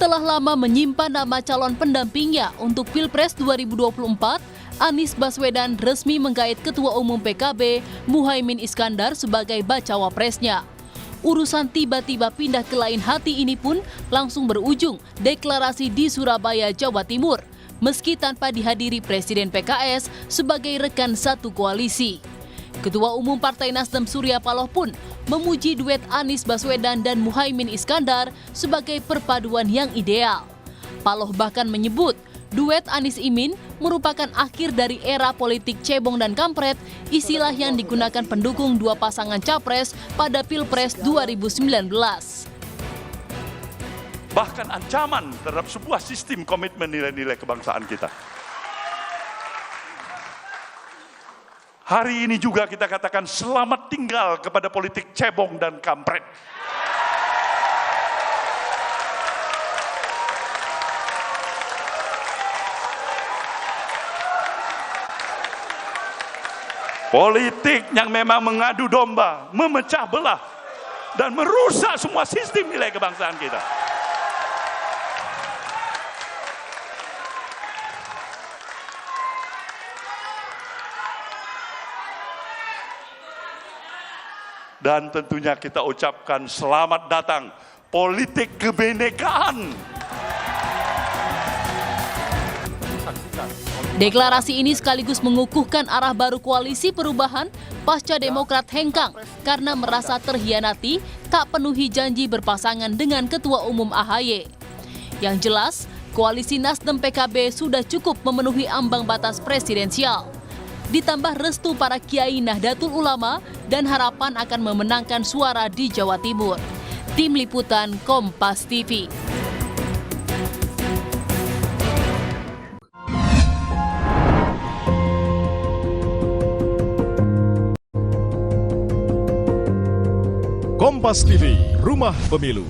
Setelah lama menyimpan nama calon pendampingnya untuk Pilpres 2024, Anies Baswedan resmi menggait Ketua Umum PKB Muhaimin Iskandar sebagai bacawa presnya. Urusan tiba-tiba pindah ke lain hati ini pun langsung berujung deklarasi di Surabaya, Jawa Timur, meski tanpa dihadiri Presiden PKS sebagai rekan satu koalisi. Ketua Umum Partai Nasdem Surya Paloh pun memuji duet Anies Baswedan dan Muhaimin Iskandar sebagai perpaduan yang ideal. Paloh bahkan menyebut duet Anies Imin merupakan akhir dari era politik cebong dan kampret, istilah yang digunakan pendukung dua pasangan capres pada Pilpres 2019. Bahkan ancaman terhadap sebuah sistem komitmen nilai-nilai kebangsaan kita. Hari ini juga kita katakan selamat tinggal kepada politik cebong dan kampret. Politik yang memang mengadu domba, memecah belah, dan merusak semua sistem nilai kebangsaan kita. Dan tentunya kita ucapkan selamat datang politik kebinekaan. Deklarasi ini sekaligus mengukuhkan arah baru koalisi perubahan pasca Demokrat hengkang karena merasa terhianati tak penuhi janji berpasangan dengan Ketua Umum AHY. Yang jelas, koalisi Nasdem PKB sudah cukup memenuhi ambang batas presidensial. Ditambah restu para kiai Nahdlatul Ulama dan harapan akan memenangkan suara di Jawa Timur. Tim Liputan Kompas TV. Kompas TV, Rumah Pemilu.